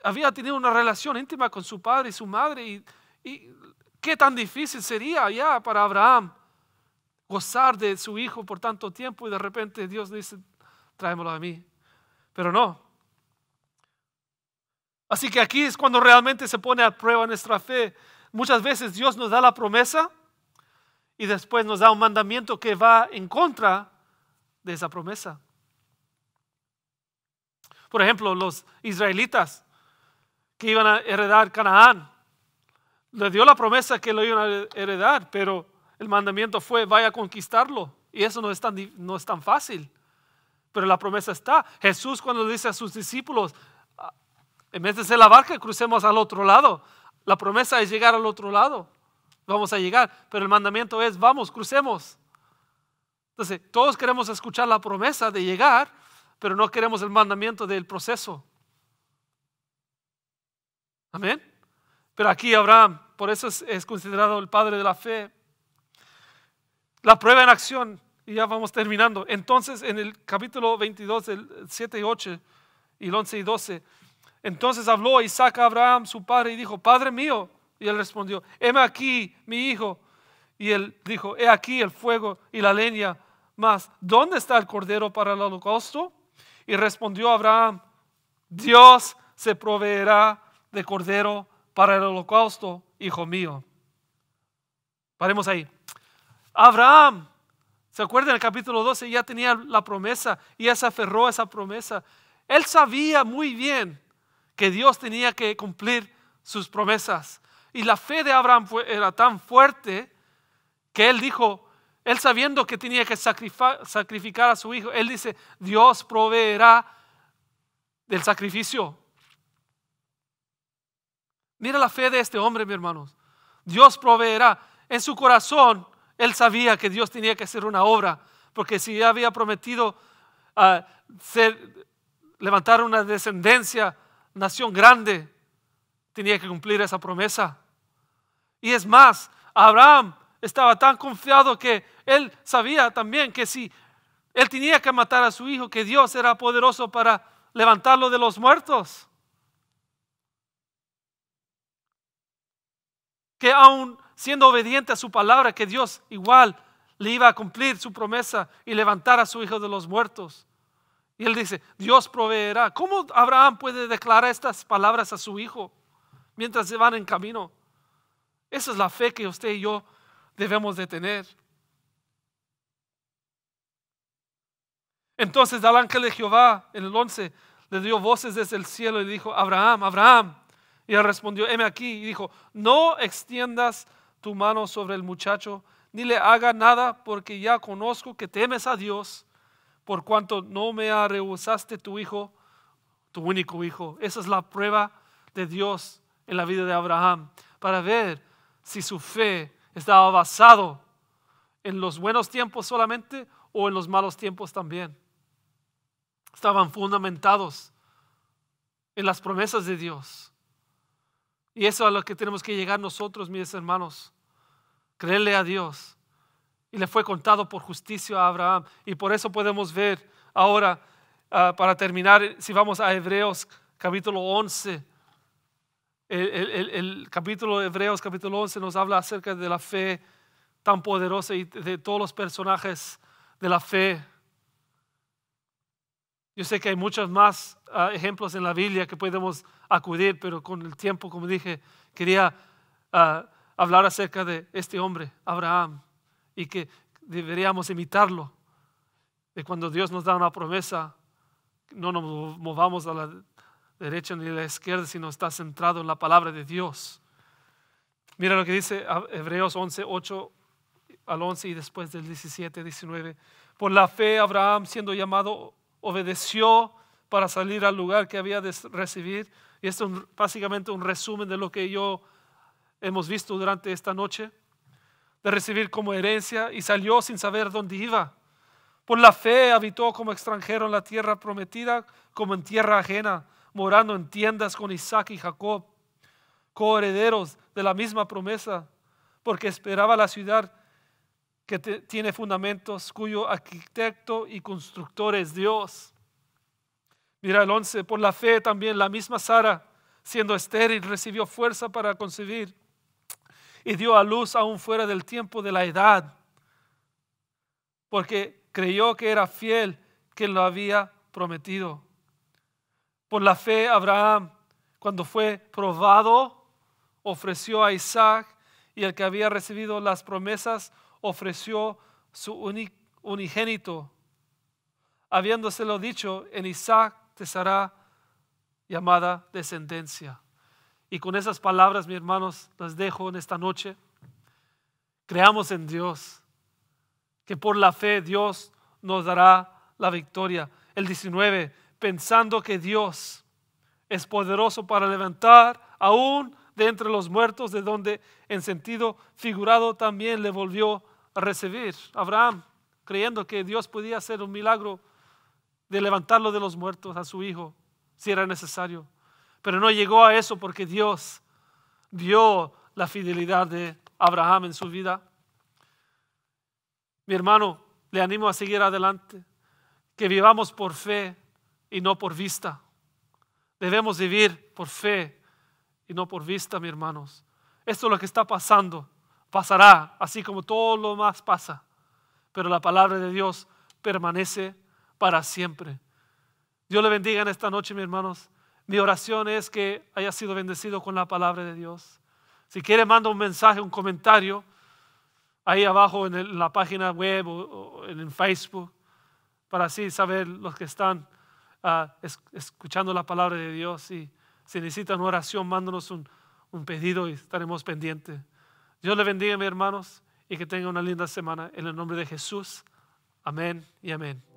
[SPEAKER 1] había tenido una relación íntima con su padre y su madre, y qué tan difícil sería ya para Abraham gozar de su hijo por tanto tiempo, y de repente Dios dice, tráemelo a mí. Pero no. Así que aquí es cuando realmente se pone a prueba nuestra fe. Muchas veces Dios nos da la promesa y después nos da un mandamiento que va en contra de esa promesa. Por ejemplo, los israelitas que iban a heredar Canaán, le dio la promesa que lo iban a heredar, pero el mandamiento fue, vaya a conquistarlo. Y eso no es tan fácil. Pero la promesa está. Jesús, cuando le dice a sus discípulos, en vez de hacer la barca, crucemos al otro lado. La promesa es llegar al otro lado. Vamos a llegar, pero el mandamiento es, vamos, crucemos. Entonces, todos queremos escuchar la promesa de llegar, pero no queremos el mandamiento del proceso. Amén. Pero aquí Abraham, por eso es considerado el padre de la fe. La prueba en acción, y ya vamos terminando. Entonces, en el capítulo 22, el 7 y 8, y el 11 y 12, entonces habló Isaac a Abraham, su padre, y dijo, Padre mío. Y él respondió, heme aquí, mi hijo. Y él dijo, he aquí el fuego y la leña, mas ¿dónde está el cordero para el holocausto? Y respondió Abraham, Dios se proveerá de cordero para el holocausto, hijo mío. Paremos ahí. Abraham, ¿se acuerdan? En el capítulo 12 ya tenía la promesa y ya se aferró a esa promesa. Él sabía muy bien que Dios tenía que cumplir sus promesas. Y la fe de Abraham era tan fuerte que él dijo, él sabiendo que tenía que sacrificar a su hijo, él dice, Dios proveerá del sacrificio. Mira la fe de este hombre, mi hermanos. Dios proveerá. En su corazón, él sabía que Dios tenía que hacer una obra, porque si ya había prometido levantar una descendencia, nación grande, tenía que cumplir esa promesa. Y es más, Abraham estaba tan confiado que él sabía también que si él tenía que matar a su hijo, que Dios era poderoso para levantarlo de los muertos. Que aún siendo obediente a su palabra, que Dios igual le iba a cumplir su promesa y levantar a su hijo de los muertos. Y él dice, Dios proveerá. ¿Cómo Abraham puede declarar estas palabras a su hijo mientras se van en camino? Esa es la fe que usted y yo debemos de tener. Entonces el ángel de Jehová, en el 11, le dio voces desde el cielo y le dijo, Abraham, Abraham. Y él respondió, heme aquí. Y dijo, no extiendas tu mano sobre el muchacho, ni le haga nada, porque ya conozco que temes a Dios, por cuanto no me rehusaste tu hijo, tu único hijo. Esa es la prueba de Dios en la vida de Abraham, para ver si su fe estaba basado en los buenos tiempos solamente o en los malos tiempos también. Estaban fundamentados en las promesas de Dios. Y eso es a lo que tenemos que llegar nosotros, mis hermanos. Creerle a Dios. Y le fue contado por justicia a Abraham. Y por eso podemos ver ahora, para terminar, si vamos a Hebreos capítulo 11. El capítulo de Hebreos capítulo 11 nos habla acerca de la fe tan poderosa y de todos los personajes de la fe. Yo sé que hay muchos más ejemplos en la Biblia que podemos acudir, pero con el tiempo, como dije, quería hablar acerca de este hombre, Abraham, y que deberíamos imitarlo. De cuando Dios nos da una promesa, no nos movamos a la derecha ni a la izquierda, sino está centrado en la palabra de Dios. Mira lo que dice Hebreos 11, 8 al 11 y después del 17, 19. Por la fe Abraham, siendo llamado, obedeció para salir al lugar que había de recibir. Y esto es básicamente un resumen de lo que hemos visto durante esta noche. De recibir como herencia, y salió sin saber dónde iba. Por la fe habitó como extranjero en la tierra prometida, como en tierra ajena, morando en tiendas con Isaac y Jacob, coherederos de la misma promesa, porque esperaba la ciudad que tiene fundamentos, cuyo arquitecto y constructor es Dios. Mira el 11, por la fe también la misma Sara, siendo estéril, recibió fuerza para concebir y dio a luz aún fuera del tiempo de la edad, porque creyó que era fiel quien lo había prometido. Por la fe Abraham, cuando fue probado, ofreció a Isaac, y el que había recibido las promesas ofreció su unigénito, habiéndoselo dicho: en Isaac te será llamada descendencia. Y con esas palabras, mis hermanos, las dejo en esta noche. Creamos en Dios, que por la fe Dios nos dará la victoria. El 19, pensando que Dios es poderoso para levantar aún de entre los muertos, de donde en sentido figurado también le volvió a recibir. Abraham, creyendo que Dios podía hacer un milagro de levantarlo de los muertos a su hijo, si era necesario. Pero no llegó a eso, porque Dios vio la fidelidad de Abraham en su vida. Mi hermano, le animo a seguir adelante, que vivamos por fe y no por vista. Debemos vivir por fe y no por vista, mis hermanos. Esto es lo que está pasando, pasará, así como todo lo más pasa, pero la palabra de Dios permanece para siempre. Dios le bendiga en esta noche, mis hermanos. Mi oración es que haya sido bendecido con la palabra de Dios. Si quiere, manda un mensaje, un comentario ahí abajo en la página web o en Facebook, para así saber los que están escuchando la palabra de Dios. Y si necesitan oración, mándanos un pedido y estaremos pendientes. Dios le bendiga, mis hermanos, y que tengan una linda semana. En el nombre de Jesús. Amén y amén.